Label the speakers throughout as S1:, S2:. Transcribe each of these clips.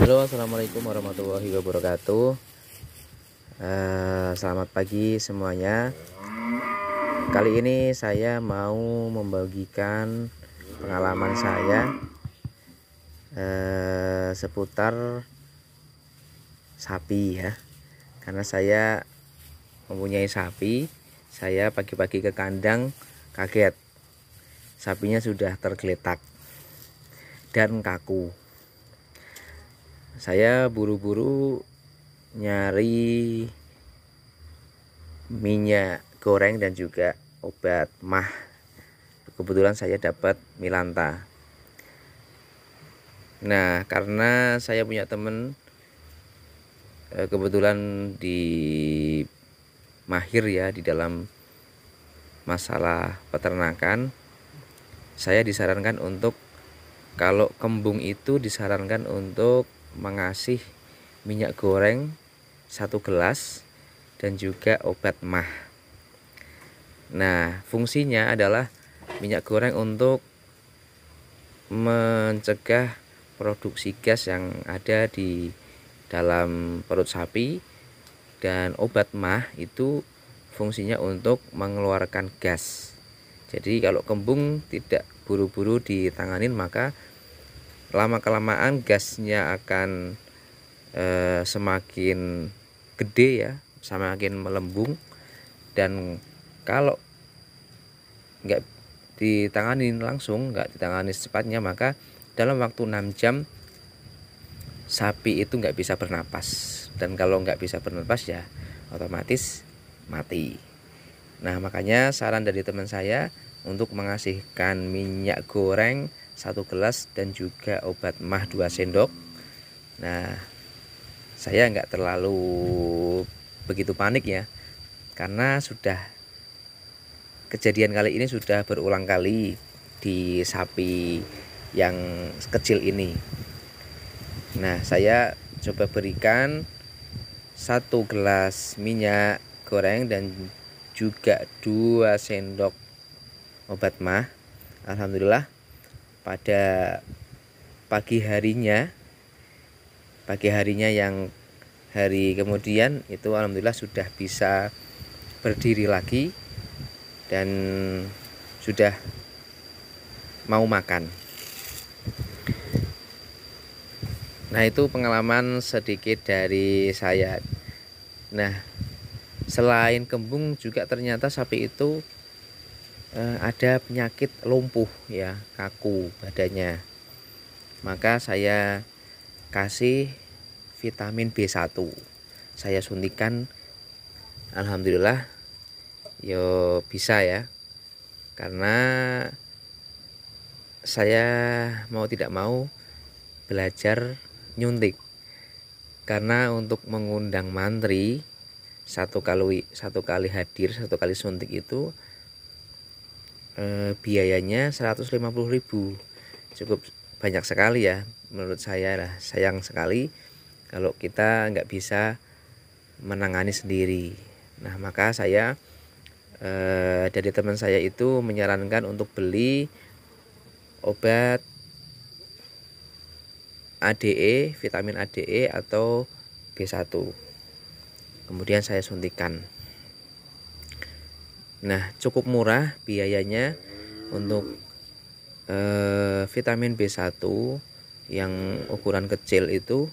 S1: Halo, assalamualaikum warahmatullahi wabarakatuh. Selamat pagi semuanya. Kali ini saya mau membagikan pengalaman saya seputar sapi ya. Karena saya mempunyai sapi, saya pagi-pagi ke kandang kaget. Sapinya sudah tergeletak dan kaku. Saya buru-buru nyari minyak goreng dan juga obat mah. Kebetulan saya dapat Milanta. Nah, karena saya punya teman kebetulan di mahir ya di dalam masalah peternakan, saya disarankan untuk kalau kembung itu disarankan untuk mengasih minyak goreng 1 gelas dan juga obat mah. Nah, fungsinya adalah minyak goreng untuk mencegah produksi gas yang ada di dalam perut sapi, dan obat mah itu fungsinya untuk mengeluarkan gas. Jadi kalau kembung tidak buru-buru ditanganin, maka lama-kelamaan gasnya akan semakin gede ya, semakin melembung. Dan kalau nggak ditangani langsung, nggak ditangani secepatnya, maka dalam waktu 6 jam sapi itu nggak bisa bernapas. Dan kalau nggak bisa bernapas ya otomatis mati. Nah, makanya saran dari teman saya untuk mengasihkan minyak goreng 1 gelas dan juga obat mah 2 sendok. Nah, saya nggak terlalu begitu panik ya, karena sudah kejadian kali ini sudah berulang kali di sapi yang kecil ini. Nah, saya coba berikan 1 gelas minyak goreng dan juga 2 sendok obat mah. Alhamdulillah pada pagi harinya yang hari kemudian itu alhamdulillah sudah bisa berdiri lagi dan sudah mau makan. Nah, itu pengalaman sedikit dari saya. Nah, selain kembung juga ternyata sapi itu ada penyakit lumpuh ya, kaku badannya. Maka saya kasih vitamin B1. Saya suntikan, alhamdulillah yo bisa ya. Karena saya mau tidak mau belajar nyuntik. Karena untuk mengundang mantri satu kali hadir, 1 kali suntik itu biayanya 150.000. Cukup banyak sekali ya menurut saya lah. Sayang sekali kalau kita nggak bisa menangani sendiri. Nah, maka saya dari teman saya itu menyarankan untuk beli obat ADE, vitamin ADE atau B1. Kemudian saya suntikan. Nah, cukup murah biayanya untuk vitamin B1 yang ukuran kecil itu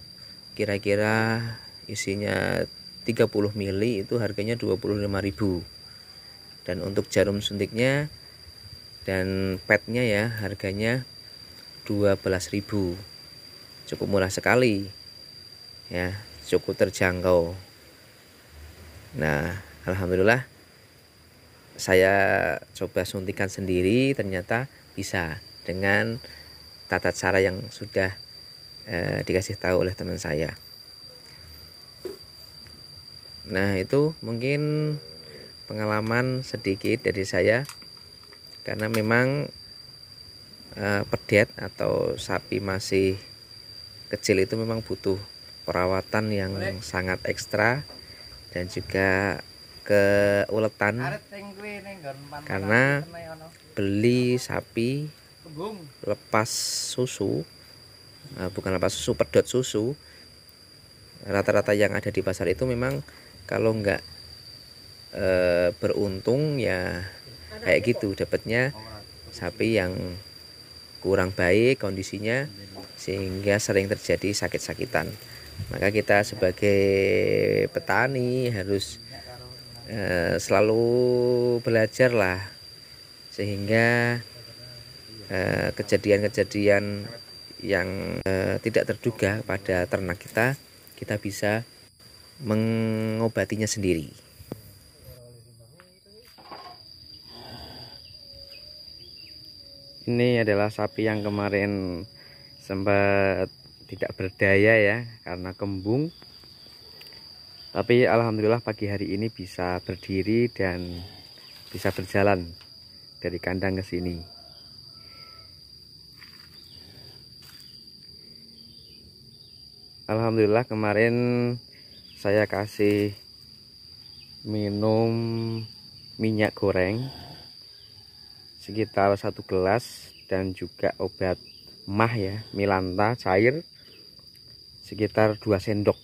S1: kira-kira isinya 30 mili itu harganya 25.000. Dan untuk jarum suntiknya dan petnya ya harganya 12.000. Cukup murah sekali ya, cukup terjangkau. Nah, alhamdulillah saya coba suntikan sendiri, ternyata bisa dengan tata cara yang sudah dikasih tahu oleh teman saya. Nah, itu mungkin pengalaman sedikit dari saya, karena memang pedet atau sapi masih kecil itu memang butuh perawatan yang sangat ekstra dan juga keuletan, karena beli sapi lepas susu bukan lepas susu, pedot susu. Rata-rata yang ada di pasar itu memang kalau nggak beruntung ya kayak gitu, dapatnya sapi yang kurang baik kondisinya sehingga sering terjadi sakit-sakitan. Maka kita sebagai petani harus selalu belajar lah, sehingga kejadian-kejadian yang tidak terduga pada ternak kita bisa mengobatinya sendiri. Ini adalah sapi yang kemarin sempat tidak berdaya ya karena kembung. Tapi alhamdulillah pagi hari ini bisa berdiri dan bisa berjalan dari kandang ke sini. Alhamdulillah kemarin saya kasih minum minyak goreng sekitar 1 gelas dan juga obat mah ya, Milanta cair sekitar 2 sendok.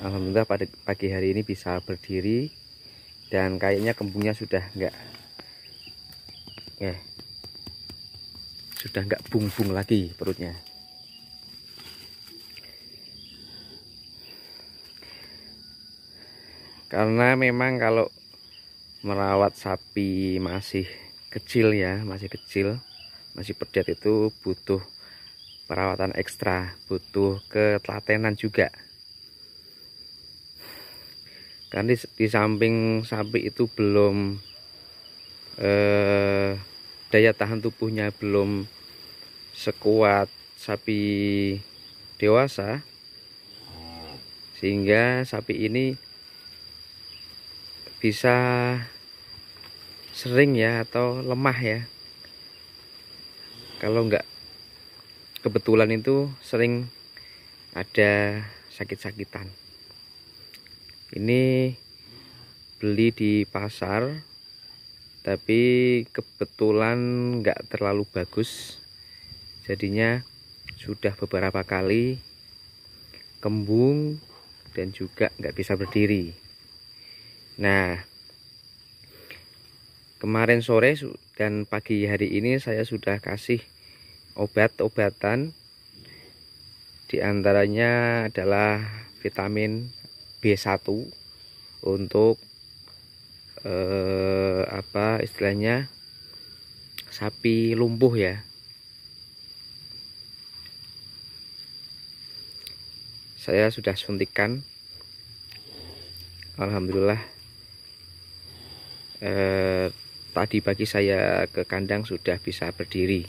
S1: Alhamdulillah pada pagi hari ini bisa berdiri dan kayaknya kembungnya sudah enggak bung-bung lagi perutnya. Karena memang kalau merawat sapi masih kecil ya, masih pedet itu butuh perawatan ekstra, butuh ketelatenan juga. Karena di samping sapi itu belum daya tahan tubuhnya belum sekuat sapi dewasa, sehingga sapi ini bisa sering ya atau lemah ya. Kalau enggak kebetulan itu sering ada sakit-sakitan. Ini beli di pasar tapi kebetulan enggak terlalu bagus, jadinya sudah beberapa kali kembung dan juga enggak bisa berdiri. Nah, kemarin sore dan pagi hari ini saya sudah kasih obat-obatan. Di antaranya adalah vitamin B1 untuk istilahnya sapi lumpuh ya. Saya sudah suntikan. Alhamdulillah tadi pagi saya ke kandang sudah bisa berdiri.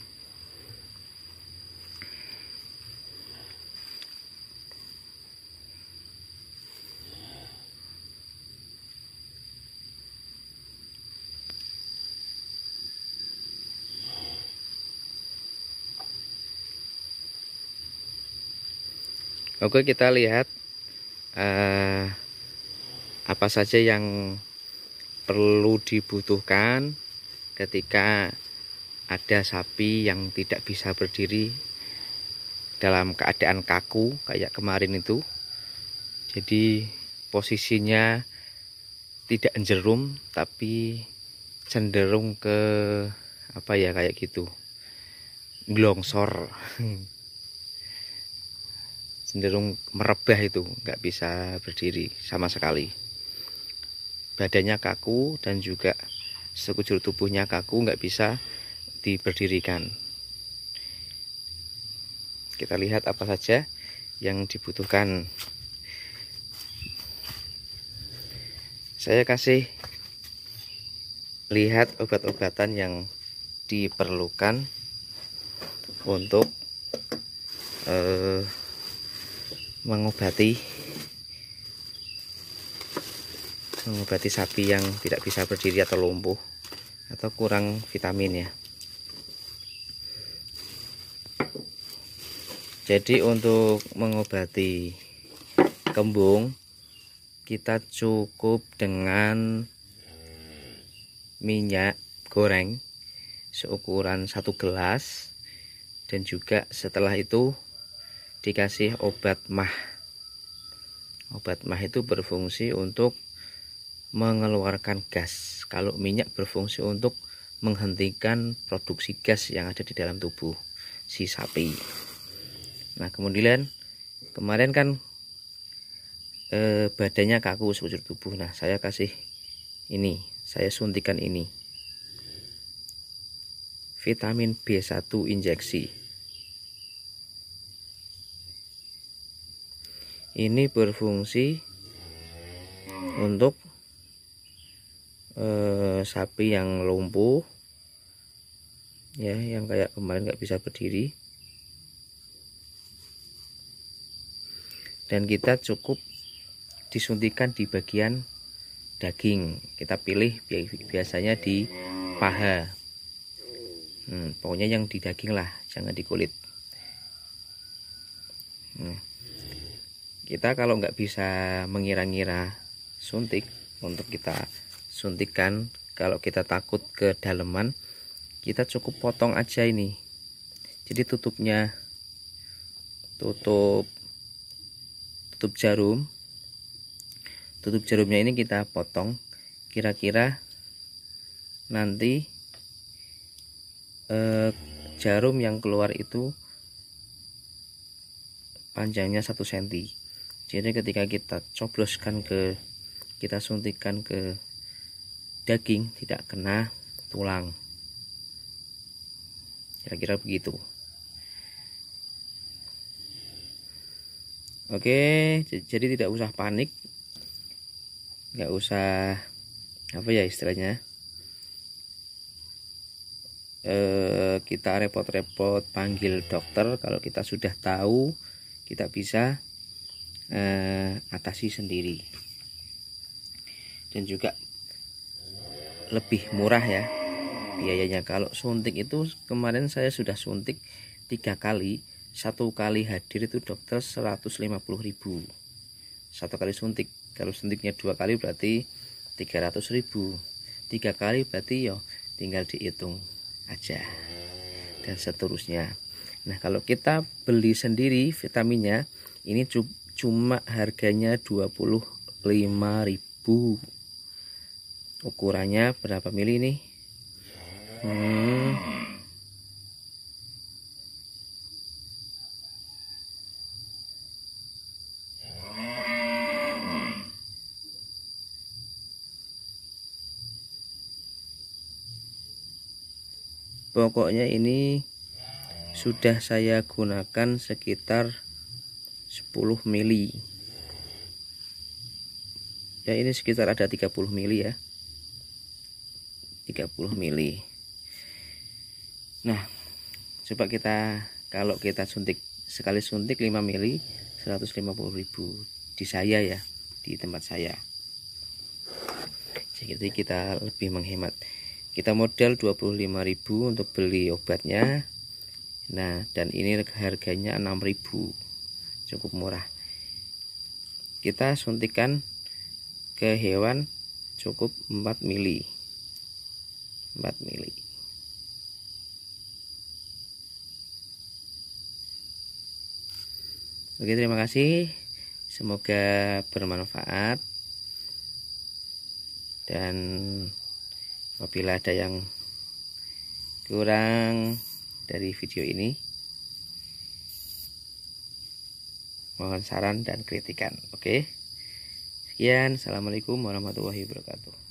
S1: Oke, kita lihat apa saja yang perlu dibutuhkan ketika ada sapi yang tidak bisa berdiri dalam keadaan kaku kayak kemarin itu. Jadi posisinya tidak enjerum tapi cenderung ke kayak gitu, glongsor. Cenderung merebah, itu nggak bisa berdiri sama sekali. Badannya kaku dan juga sekujur tubuhnya kaku, nggak bisa diberdirikan. Kita lihat apa saja yang dibutuhkan. Saya kasih lihat obat-obatan yang diperlukan untuk mengobati sapi yang tidak bisa berdiri atau lumpuh atau kurang vitamin ya. Jadi untuk mengobati kembung kita cukup dengan minyak goreng seukuran 1 gelas dan juga setelah itu dikasih obat mah. Obat mah itu berfungsi untuk mengeluarkan gas, kalau minyak berfungsi untuk menghentikan produksi gas yang ada di dalam tubuh si sapi. Nah kemudian kemarin kan badannya kaku sekujur tubuh. Nah saya kasih ini, saya suntikan ini vitamin B1 injeksi. Ini berfungsi untuk sapi yang lumpuh ya, yang kayak kemarin nggak bisa berdiri, dan kita cukup disuntikan di bagian daging. Kita pilih biasanya di paha, pokoknya yang di daging lah, jangan di kulit. Kita kalau nggak bisa mengira-ngira suntik, untuk kita suntikan, kalau kita takut ke daleman, kita cukup potong aja ini. Jadi tutupnya, tutup jarum, tutup jarumnya ini kita potong kira-kira nanti jarum yang keluar itu panjangnya 1 cm. Jadi ketika kita cobloskan kita suntikan ke daging, tidak kena tulang. Kira-kira begitu. Oke, jadi tidak usah panik, nggak usah apa ya istilahnya, kita repot-repot panggil dokter. Kalau kita sudah tahu, kita bisa atasi sendiri, dan juga lebih murah ya biayanya. Kalau suntik itu kemarin saya sudah suntik 3 kali, 1 kali hadir itu dokter 150.000 1 kali suntik. Kalau suntiknya 2 kali berarti 300.000, 3 kali berarti ya tinggal dihitung aja, dan seterusnya. Nah kalau kita beli sendiri vitaminnya ini cuma harganya 25.000. Ukurannya berapa mili nih? Pokoknya ini sudah saya gunakan sekitar 10 mili ya, ini sekitar ada 30 mili ya, 30 mili. Nah coba kita, kalau kita suntik sekali suntik 5 mili 150.000 di saya ya, di tempat saya. Jadi kita lebih menghemat, kita modal 25.000 untuk beli obatnya. Nah dan ini harganya 6.000, cukup murah. Kita suntikan ke hewan cukup 4 mili. Oke, terima kasih, semoga bermanfaat, dan apabila ada yang kurang dari video ini, mohon saran dan kritikan. Oke, sekian, assalamualaikum warahmatullahi wabarakatuh.